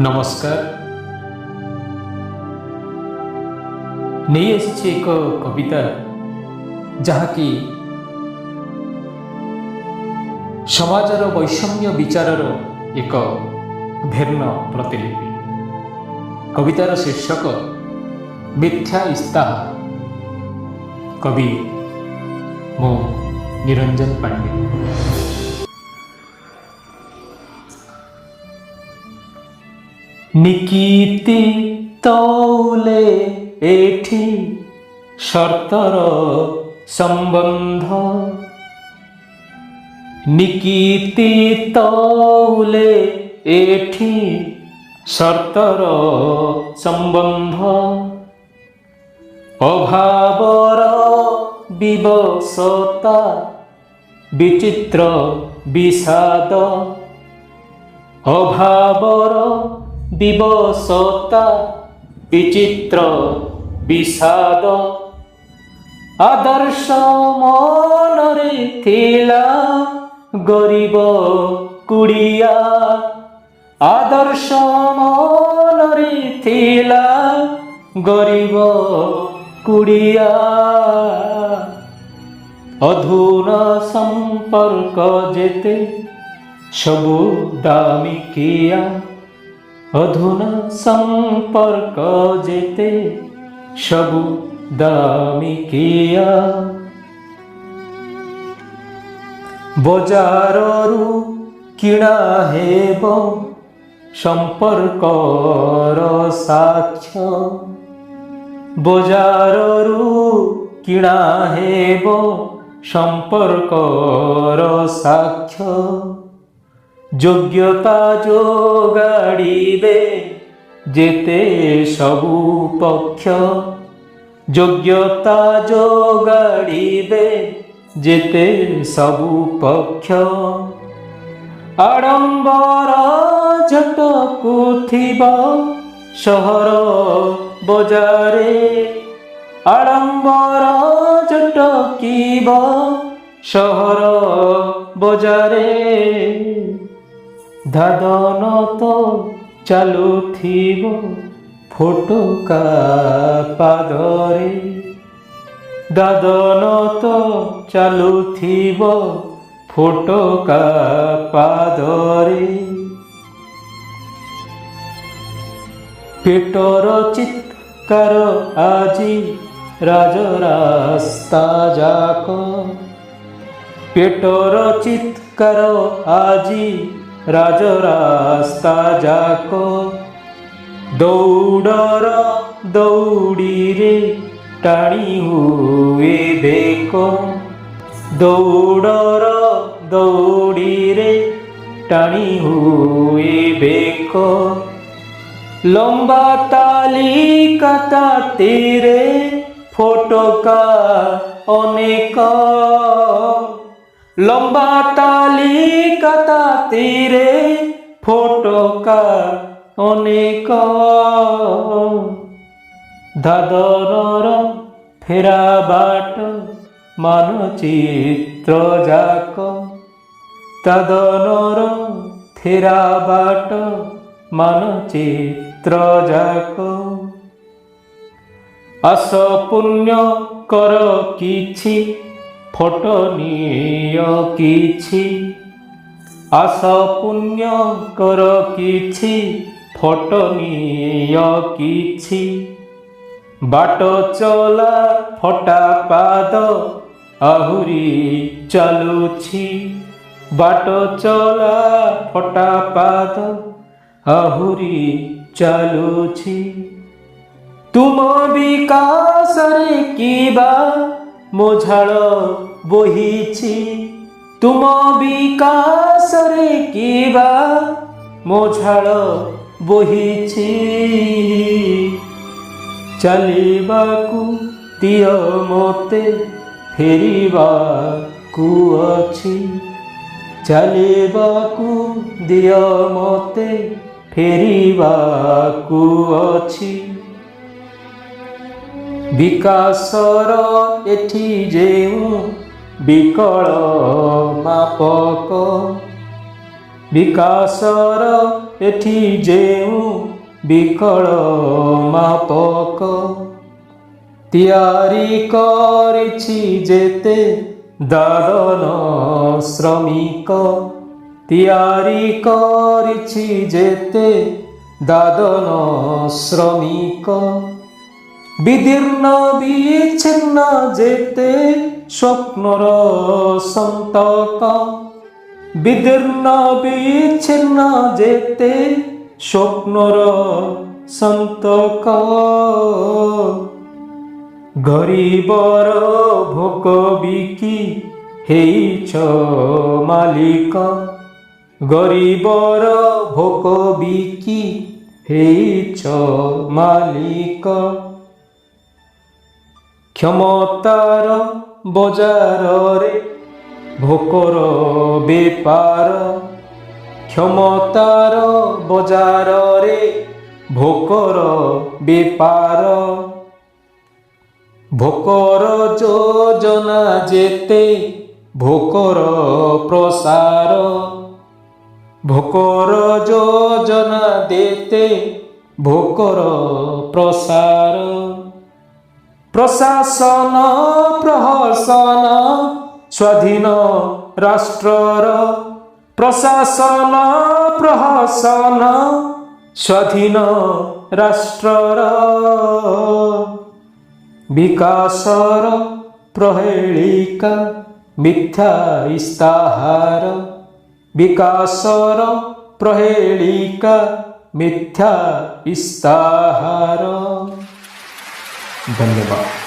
नमस्कार। नहीं आसी एक कविता जहाँकि समाजर वैषम्य विचारर एक भिन्न प्रतिलिपि। कवितार शीर्षक मिथ्या इस्ताहार। कवि मो निरंजन पांडे। निकीति तौले एठी शर्तर संबंध। निकीति तौले एठी शर्तर संबंध। अभावर विवशता विचित्र विषाद। अभावर विवशता विचित्र विषाद। आदर्श मनरे थिला गरीब कुड़िया। आदर्श मनरे थिला गरीब कुड़िया। अधुना संपर्क जेते सबु दामिकिया। अधुना संपर्क जेते सबु दामिकिया। बजाररू किणा हेब संपर्कर साक्ष्य। बजाररू किणा हेब संपर्कर साक्ष्य। योग्यता जोगाड़िबे जेते सबु पक्ष। योग्यता जोगाड़िबे जेते सबु पक्ष। आडंबर झटकुथिबा सहर बजारे। आडंबर झटकिबा सहर बजारे। दादन तो चालुथिबो फोटोका पादरे। दादन तो चालुथिबो फोटोका पादरे। पेटर चित्कार आजी राजरास्ता जाक। पेटर चित्कार आजी राजरास्ता जाक। दौड़र दौड़ी रे टाणी हुए बेक। दौड़र दौड़ी रे टाणी हुए बेक। लंबा तालिका तीरे फोटोका अनेक। लंबा तालिका तीरे फोटोका अनेक। दादरर फेरा बाट मानचित्र जाक। दादरर फेरा बाट मानचित्र जाक। आस पुण्य कर किछि फोटो निय किछि। आस पुण्य कर किछि फोटो निय किछि। बाट चला फटा पाद आहुरी चालुछि। बाट चला फटा पाद आहुरी चालुछि। तुम विकास रे किबा मोझाळ बोहिछि। तुम विकास रे किबा मोझाळ बोहिछि। चलिबाकु दियो मोते फेरिबाकु अछि। चलिबाकु दियो मोते फेरिबाकु अछि। विकासर एठी जेउ विकल मापक। विकासर ଏଠି ଯେଉଁ ବିକଳ ମାପକ ତିଆରି କରିଛି ଯେତେ ଦାଦନ ଶ୍ରମିକ ତିଆରି କରିଛି ଯେତେ ଦାଦନ ଶ୍ରମିକ ବିଦୀର୍ଣ୍ଣ ବିଚ୍ଛିନ୍ନ ଯେତେ ସ୍ୱପ୍ନର ସନ୍ତକ ବିଦୀର୍ଣ୍ଣ ବିଚ୍ଛିନ୍ନ ଯେତେ ସ୍ୱପ୍ନର ସନ୍ତକ ଗରିବର ଭୋକ ବିକି ହେଇଛ ମାଲିକ ଗରିବର ଭୋକ ବିକି ହେଇଛ ମାଲିକ କ୍ଷମତାର ବଜାରରେ ଭୋକର ବେପାର କ୍ଷମତାର ବଜାରରେ ଭୋକର ବେପାର ଭୋକର ଯୋଜନା ଯେତେ ଭୋକର ପ୍ରସାର ଭୋକର ଯୋଜନା ଦେତେ ଭୋକର ପ୍ରସାର ପ୍ରଶାସନ ପ୍ରହସନ ସ୍ୱାଧୀନ ରାଷ୍ଟ୍ରର ପ୍ରଶାସନ ପ୍ରହସନ ସ୍ୱାଧୀନ ରାଷ୍ଟ୍ରର ବିକାଶର ପ୍ରହେଳିକା ମିଥ୍ୟା ଇସ୍ତାହାର ବିକାଶର ପ୍ରହେଳିକା ମିଥ୍ୟା ଇସ୍ତାହାର। ଧନ୍ୟବାଦ।